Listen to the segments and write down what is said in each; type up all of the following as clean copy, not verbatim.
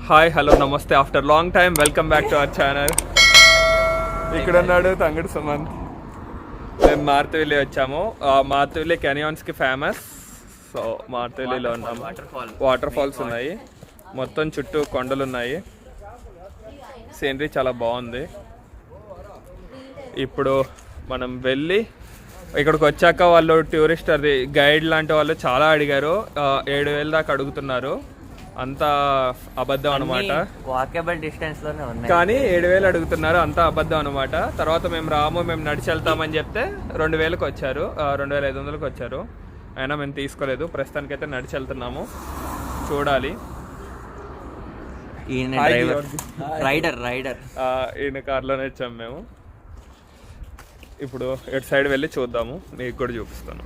Hi hello నమస్తే after long time welcome back to our channel. ఇక్కడ ఉన్నాడు తంగడు సుమంత్. మేము మార్తవెల్లి వచ్చాము. మార్తవెల్లి కెనియాన్స్కి ఫేమస్. సో మార్తవెల్లిలో ఉన్నాము. వాటర్ ఫాల్స్ ఉన్నాయి, మొత్తం చుట్టూ కొండలు ఉన్నాయి. సీనరీ చాలా బాగుంది. ఇప్పుడు మనం వెళ్ళి ఇక్కడికి వచ్చాక వాళ్ళు టూరిస్ట్ అది గైడ్ లాంటి వాళ్ళు చాలా అడిగారు. 7,000 దాకా అడుగుతున్నారు. అంతా అబద్ధం అనమాట. వాకబుల్ డిస్టెన్స్ లోనే ఉన్నాయి కానీ 7,000 అడుగుతున్నారు. అంతా అబద్ధం అనమాట. తర్వాత మేము నడిచి వెళ్తామని చెప్తే 2,000కి వచ్చారు, 2,500కి వచ్చారు. అయినా మేము తీసుకోలేదు. ప్రస్తుతానికైతే నడిచి వెళ్తున్నాము. చూడాలి. ఈయన కార్లోనే వచ్చాము మేము. ఇప్పుడు ఇటు సైడ్ వెళ్ళి చూద్దాము. మీకు కూడా చూపిస్తాను.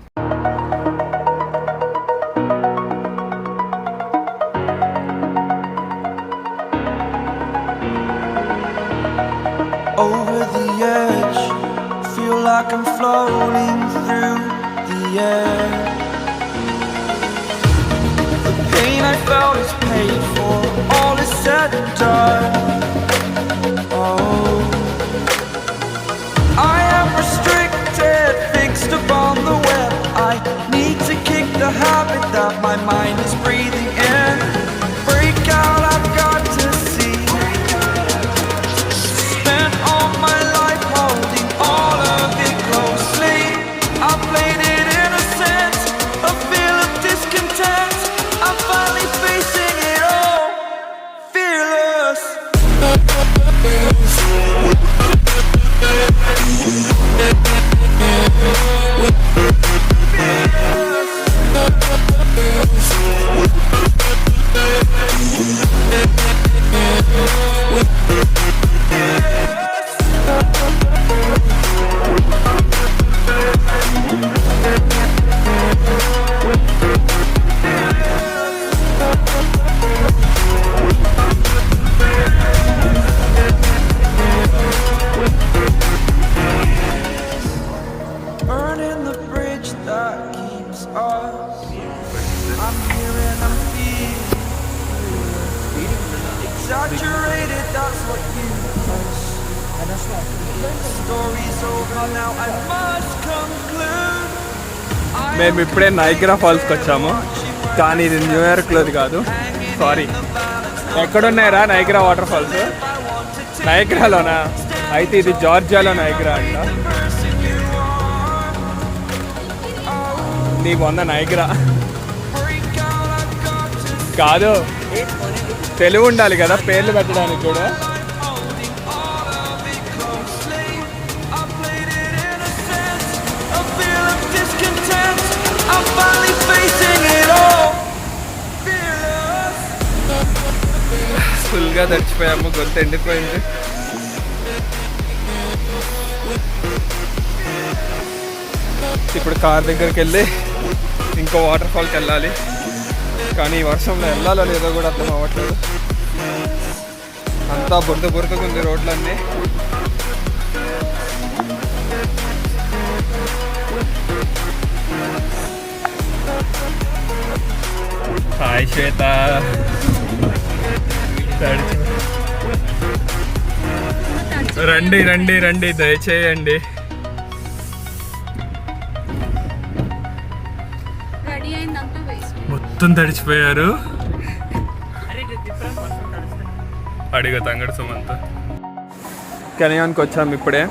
Over the edge, feel like I'm floating through the air. The pain I felt is paid for, all is said and done. Oh, I am restricted, fixed upon the web. I need to kick the habit that my mind is breathing in. Break out, I've got to see. Spent all my life holding all of it closely. I played it innocent, a feel of discontent. I'm finally facing it all, fearless. Burning the bridge that keeps us. I'm here and I'm feeling exaggerated, that's what you post. Story's over now, I must conclude. మేము ఇప్పుడే నైగ్రా ఫాల్స్కి వచ్చాము. కానీ ఇది న్యూయార్క్లోది కాదు, sorry. ఎక్కడున్నాయిరా Niagara water falls? నైగ్రాలోనా? అయితే ఇది జార్జియాలో నైగ్రా అంట. నీ వంద నైగ్రా కాదు, తెలుగు ఉండాలి కదా పేర్లు పెట్టడానికి కూడా. ఫుల్గా తడిచిపోయాము, గొంతు ఎండిపోయింది. ఇప్పుడు కార్ దగ్గరికి వెళ్ళి ఇంకో వాటర్ ఫాల్కి వెళ్ళాలి. కానీ ఈ వర్షంలో వెళ్ళాలో లేదో కూడా అర్థం అవ్వట్లేదు. అంతా బురదగా ఉంది రోడ్లన్నీ. హాయ్ శ్వేత. రండి రండి రండి, దయచేయండి. మొత్తం తడిచిపోయారు. అడిగా తంగడు సుమంత్. కెనియాన్కి వచ్చాము ఇప్పుడే.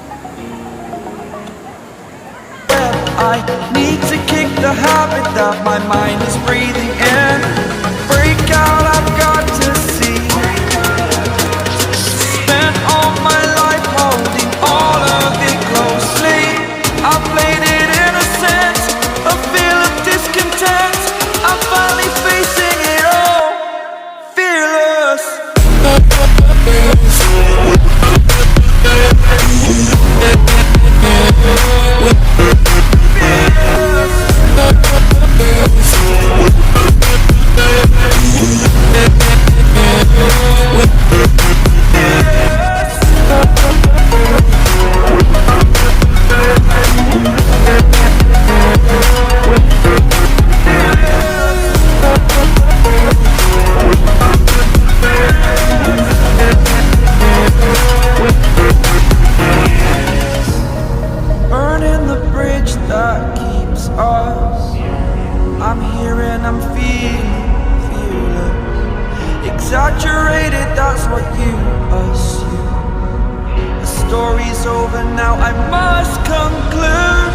I need to kick the habit that my mind is breathing in. Break out, I've got to see. Spent all my life holding all of it closely. I played it innocent, a feel of discontent. I'm finally facing it all, fearless. that keeps us. I'm here and I'm feeling fearless. Exaggerated, that's what you assume. The story's over now, I must conclude.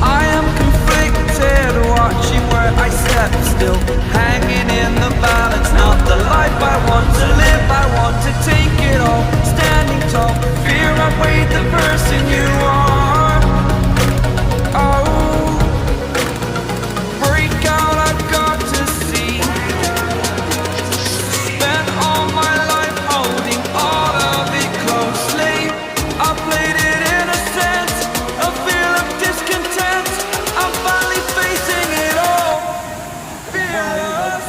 I am conflicted, watching where I step still, hanging in the balance. Not the life I want to live, I want to take it all. Standing tall, fear I've weighed the person you are. Oh, break out, I've got to see. Spent all my life holding all of it closely. I played it innocent, a feel of discontent. I'm finally facing it all. Fearless.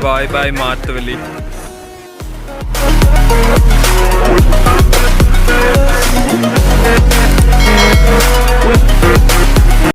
Bye bye Mathavali.